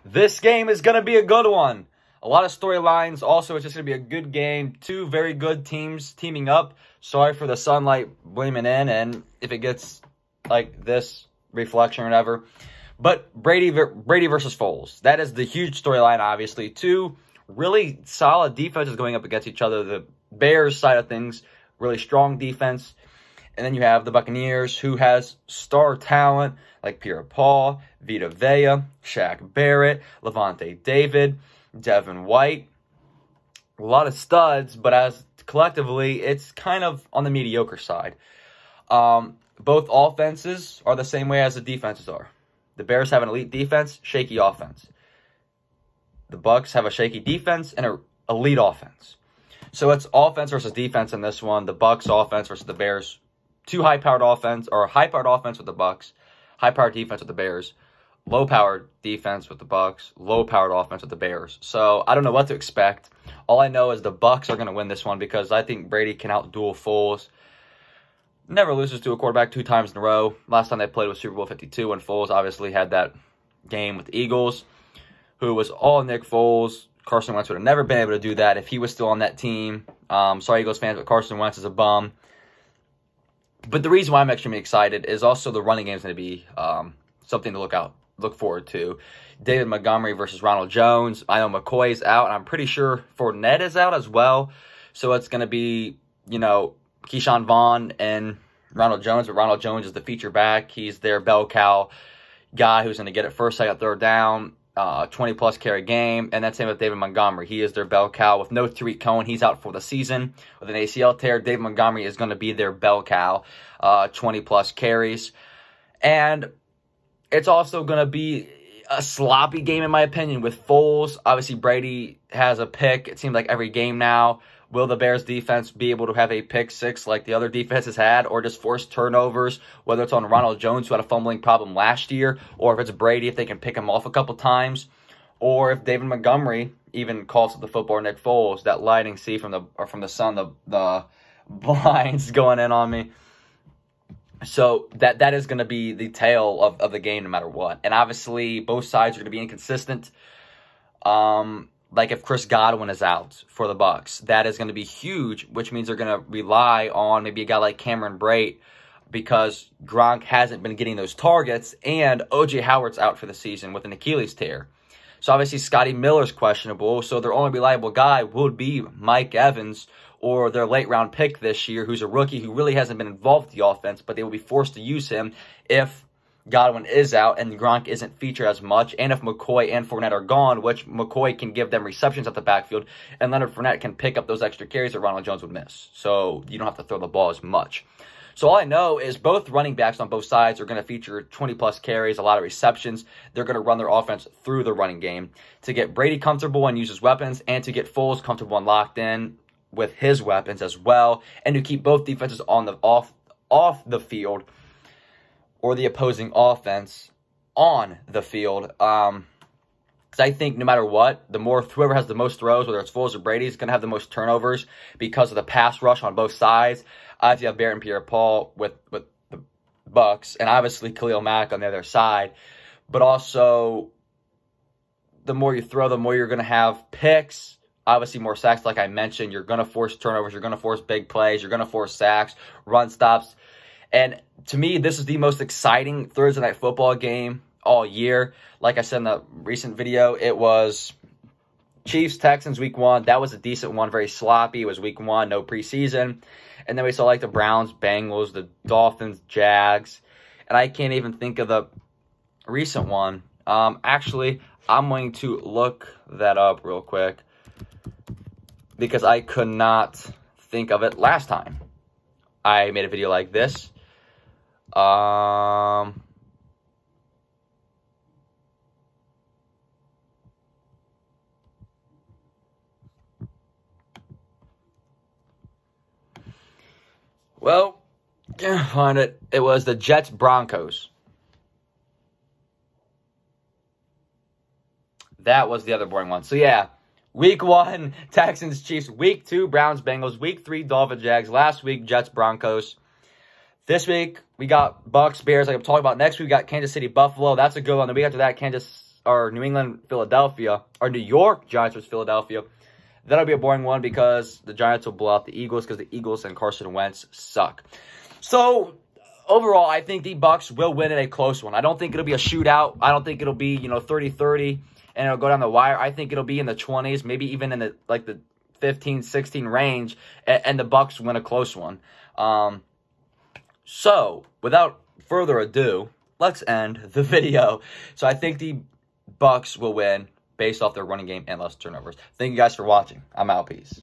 This game is going to be a good one. A lot of storylines. Also, it's just going to be a good game. Two very good teams teaming up. Sorry for the sunlight bleaming in, and if it gets like this reflection or whatever. But Brady versus Foles. That is the huge storyline, obviously. Two really solid defenses going up against each other. The Bears side of things, really strong defense. And then you have the Buccaneers, who has star talent like Pierre Paul, Vita Vea, Shaq Barrett, Levante David, Devin White. A lot of studs, but as collectively, it's kind of on the mediocre side. Both offenses are the same way as the defenses are. The Bears have an elite defense, shaky offense. The Bucs have a shaky defense and an elite offense. So it's offense versus defense in this one. The Bucs offense versus the Bears. Two high-powered offense, or high-powered offense with the Bucs, high-powered defense with the Bears, low-powered defense with the Bucs, low-powered offense with the Bears. So I don't know what to expect. All I know is the Bucs are going to win this one because I think Brady can outduel Foles. Never loses to a quarterback 2 times in a row. Last time they played was Super Bowl 52 when Foles obviously had that game with the Eagles, who was all Nick Foles. Carson Wentz would have never been able to do that if he was still on that team. Sorry, Eagles fans, but Carson Wentz is a bum. But the reason why I'm extremely excited is also the running game is going to be something to look forward to. David Montgomery versus Ronald Jones. I know McCoy's out, and I'm pretty sure Fournette is out as well. So it's going to be, Keyshawn Vaughn and Ronald Jones. But Ronald Jones is the feature back. He's their bell cow guy who's going to get it first, second, third down. 20-plus carry game, and that's same with David Montgomery. He is their bell cow. With no Tariq Cohen, he's out for the season with an ACL tear. David Montgomery is going to be their bell cow, 20-plus carries. And it's also going to be a sloppy game, in my opinion, with Foles. Obviously, Brady has a pick, it seems like, every game now. Will the Bears defense be able to have a pick six like the other defenses had, or just force turnovers, whether it's on Ronald Jones, who had a fumbling problem last year, or if it's Brady, if they can pick him off a couple times, or if David Montgomery even calls to the football or Nick Foles, that lighting see from the sun, the blinds going in on me. So that is going to be the tale of the game no matter what. And obviously, both sides are going to be inconsistent. Like if Chris Godwin is out for the Bucs, that is going to be huge, which means they're going to rely on maybe a guy like Cameron Brate because Gronk hasn't been getting those targets, and O.J. Howard's out for the season with an Achilles tear. So obviously Scotty Miller's questionable, so their only reliable guy would be Mike Evans or their late-round pick this year, who's a rookie who really hasn't been involved with the offense, but they will be forced to use him if Godwin is out and Gronk isn't featured as much, and if McCoy and Fournette are gone, which McCoy can give them receptions at the backfield, and Leonard Fournette can pick up those extra carries that Ronald Jones would miss. So you don't have to throw the ball as much. So all I know is both running backs on both sides are going to feature 20-plus carries, a lot of receptions. They're going to run their offense through the running game to get Brady comfortable and use his weapons, and to get Foles comfortable and locked in with his weapons as well, and to keep both defenses on the off the field, or the opposing offense on the field. Because I think no matter what, whoever has the most throws, whether it's Foles or Brady, is going to have the most turnovers because of the pass rush on both sides. Obviously, you have Barrett and Pierre Paul with the Bucs, and obviously Khalil Mack on the other side. But also, the more you throw, the more you're going to have picks. Obviously, more sacks, like I mentioned. You're going to force turnovers. You're going to force big plays. You're going to force sacks, run stops. And to me, this is the most exciting Thursday Night Football game all year. Like I said in the recent video, it was Chiefs-Texans week 1. That was a decent one, very sloppy. It was week 1, no preseason. And then we saw like the Browns, Bengals, the Dolphins, Jags. And I can't even think of the recent one. Actually, I'm going to look that up real quick because I could not think of it last time I made a video like this. Well, can't find it. It was the Jets-Broncos. That was the other boring one. So, yeah, week 1, Texans-Chiefs. Week 2, Browns-Bengals. Week 3, Dolphins-Jags. Last week, Jets-Broncos. This week, we got Bucs-Bears, like I'm talking about. Next week, we got Kansas City-Buffalo. That's a good one. The week after that, or New England, Philadelphia, or New York Giants versus Philadelphia, that'll be a boring one because the Giants will blow out the Eagles because the Eagles and Carson Wentz suck. So, overall, I think the Bucs will win in a close one. I don't think it'll be a shootout. I don't think it'll be, 30-30 and it'll go down the wire. I think it'll be in the 20s, maybe even in the 15, 16 range, and the Bucs win a close one. So, without further ado, let's end the video. So, I think the Bucs will win based off their running game and less turnovers. Thank you guys for watching. I'm out. Peace.